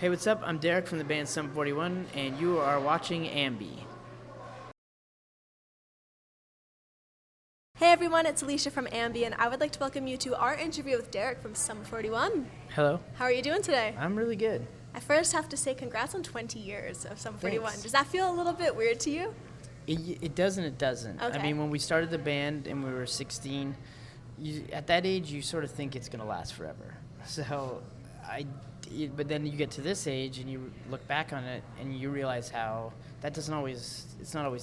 Hey, what's up? I'm Derek from the band Sum 41, and you are watching AMBY. Hey everyone, it's Alicia from AMBY, and I would like to welcome you to our interview with Derek from Sum 41. Hello. How are you doing today? I'm really good. I first have to say congrats on 20 years of Sum 41. Thanks. Does that feel a little bit weird to you? It does and it doesn't. Okay. I mean, when we started the band and we were 16, at that age, you sort of think it's going to last forever. But then you get to this age and you look back on it and you realize how it's not always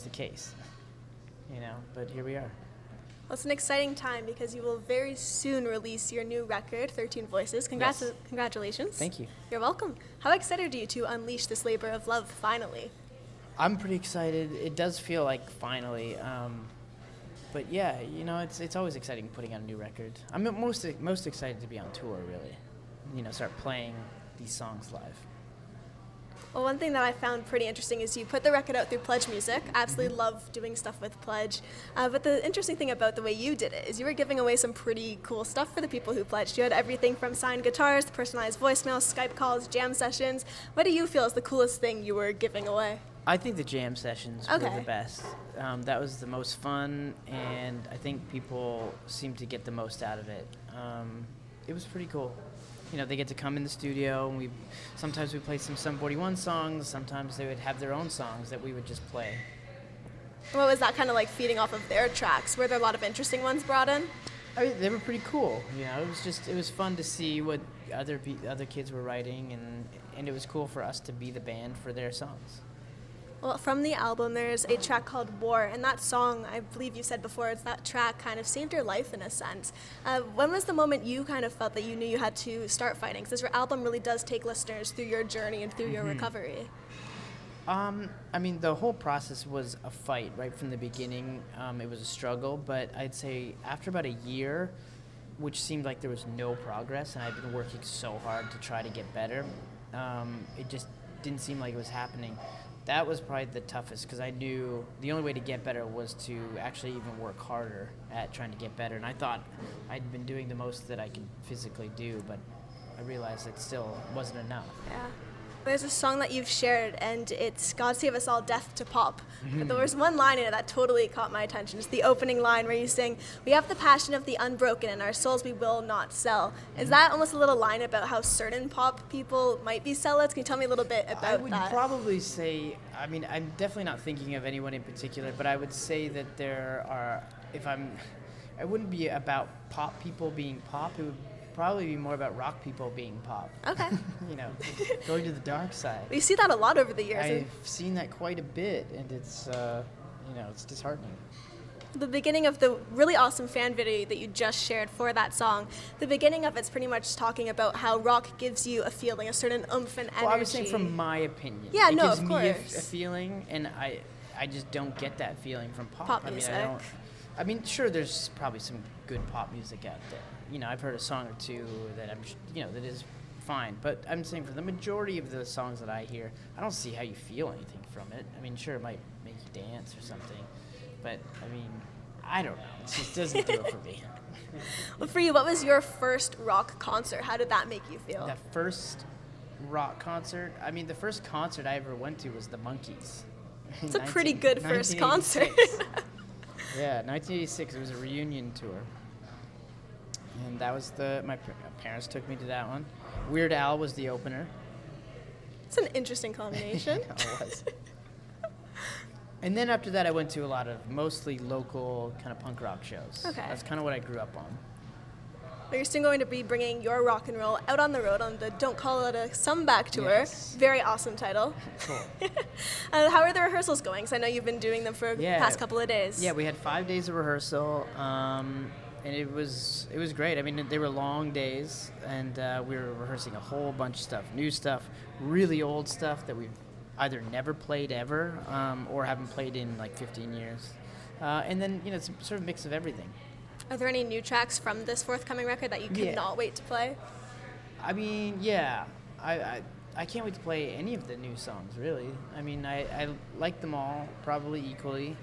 the case, but here we are. Well, it's an exciting time because you will very soon release your new record, 13 Voices. Yes. Congratulations. Thank you. You're welcome. How excited are you to unleash this labor of love finally? I'm pretty excited. It does feel like finally. But yeah, it's always exciting putting out a new record. I'm most excited to be on tour, really. Start playing these songs live. Well, one thing that I found pretty interesting is you put the record out through Pledge Music. I absolutely love doing stuff with Pledge. But the interesting thing about the way you did it is you were giving away some pretty cool stuff for the people who pledged. You had everything from signed guitars to personalized voicemails, Skype calls, jam sessions. What do you feel is the coolest thing you were giving away? I think the jam sessions were Okay. the best. That was the most fun, and I think people seemed to get the most out of it. It was pretty cool. They get to come in the studio, and sometimes we play some Sum 41 songs, sometimes they would have their own songs that we would just play. What was that kind of like feeding off of their tracks? Were there a lot of interesting ones brought in? I mean, they were pretty cool. It was fun to see what other kids were writing, and it was cool for us to be the band for their songs. Well, from the album, there's a track called War, and that song, I believe you said before, it's that track kind of saved your life in a sense. When was the moment you kind of felt that you knew you had to start fighting? Because your album really does take listeners through your journey and through your recovery. I mean, the whole process was a fight right from the beginning. It was a struggle, but I'd say after about a year, which seemed like there was no progress, and I'd been working so hard to try to get better, it just didn't seem like it was happening. That was probably the toughest because I knew the only way to get better was to actually even work harder at trying to get better. And I thought I'd been doing the most that I could physically do, but I realized it still wasn't enough. Yeah. There's a song that you've shared, and it's God Save Us All, Death to Pop. But there was one line in it that totally caught my attention. It's the opening line where you sing, "We have the passion of the unbroken, and our souls we will not sell." Is that almost a little line about how certain pop people might be sellouts? Can you tell me a little bit about that? I would probably say, I mean, I'm definitely not thinking of anyone in particular, but I would say that there are, I wouldn't be about pop people being pop. It would probably be more about rock people being pop. Okay. Going to the dark side. We see that a lot over the years. I've seen that quite a bit, and it's, it's disheartening. The beginning of the really awesome fan video that you just shared for that song, the beginning of it's pretty much talking about how rock gives you a feeling, a certain oomph and energy. Well, I was saying from my opinion. Yeah, it no, gives of me a course. feeling, and I just don't get that feeling from pop. Pop music. I mean, sure, there's probably some good pop music out there. I've heard a song or two that that is fine. But I'm saying for the majority of the songs that I hear, I don't see how you feel anything from it. I mean, sure, it might make you dance or something, but I mean, I don't know. It just doesn't do it for me. Well, for you, what was your first rock concert? How did that make you feel? That first rock concert, I mean, the first concert I ever went to was the Monkees. It's a pretty good first concert. Yeah, 1986. It was a reunion tour. And that was my parents took me to that one. Weird Al was the opener. It's an interesting combination. It was. And then after that, I went to a lot of mostly local kind of punk rock shows. Okay. That's kind of what I grew up on. But you're still going to be bringing your rock and roll out on the road on the Don't Call It a Comeback tour. Yes. Very awesome title. Cool. How are the rehearsals going? Because I know you've been doing them for the past couple of days. Yeah, we had 5 days of rehearsal. And it was great. I mean, they were long days, and we were rehearsing a whole bunch of stuff, new stuff, really old stuff that we've either never played ever or haven't played in like 15 years. And then, it's a sort of mix of everything. Are there any new tracks from this forthcoming record that you cannot wait to play? I mean, yeah. I can't wait to play any of the new songs, really. I mean, I like them all probably equally,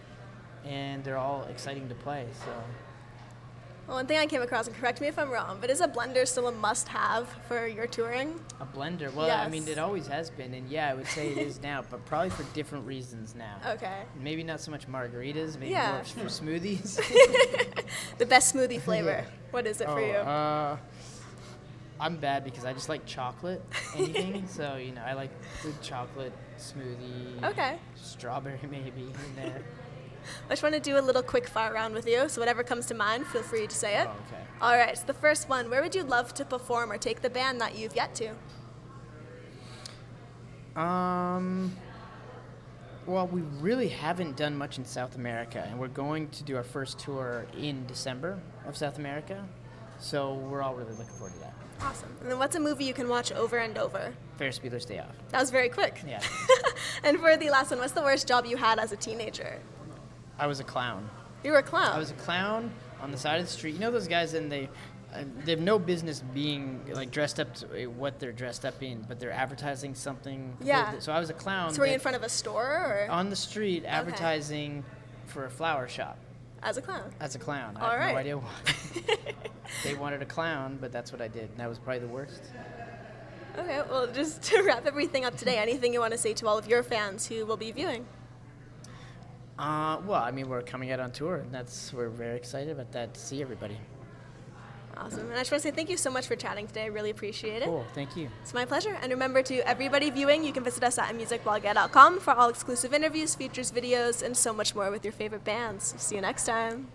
and they're all exciting to play, so... Well, one thing I came across, and correct me if I'm wrong, but is a blender still a must-have for your touring? A blender? Well, I mean, Yes. it always has been, and yeah, I would say it is now, but probably for different reasons now. Okay. Maybe not so much margaritas, maybe Yeah. more for smoothies. The best smoothie flavor. What is it for you? I'm bad because I just like chocolate, anything. So, you know, I like good chocolate smoothie. Okay. Strawberry maybe in there. I just want to do a little quick fire round with you, so whatever comes to mind, feel free to say it. Oh, okay. All right, so the first one, where would you love to perform or take the band that you've yet to? Well, we really haven't done much in South America, and we're going to do our first tour in December of South America. So we're all really looking forward to that. Awesome. And then what's a movie you can watch over and over? Ferris Bueller's Day Off. That was very quick. Yeah. And for the last one, what's the worst job you had as a teenager? I was a clown. You were a clown. I was a clown on the side of the street. You know those guys, and they have no business being like dressed up to what they're dressed up in, but they're advertising something. Yeah. So I was a clown. So were you that- in front of a store or on the street advertising for a flower shop as a clown? as a clown. All I have right. no idea why. They wanted a clown, but that's what I did. And that was probably the worst. Okay, well, just to wrap everything up today, anything you want to say to all of your fans who will be viewing? Well, I mean, we're coming out on tour, and we're very excited about that to see everybody. Awesome. And I just want to say thank you so much for chatting today. I really appreciate it. Cool, thank you. It's my pleasure. And remember, to everybody viewing, you can visit us at musicblog.com for all exclusive interviews, features, videos, and so much more with your favorite bands. See you next time.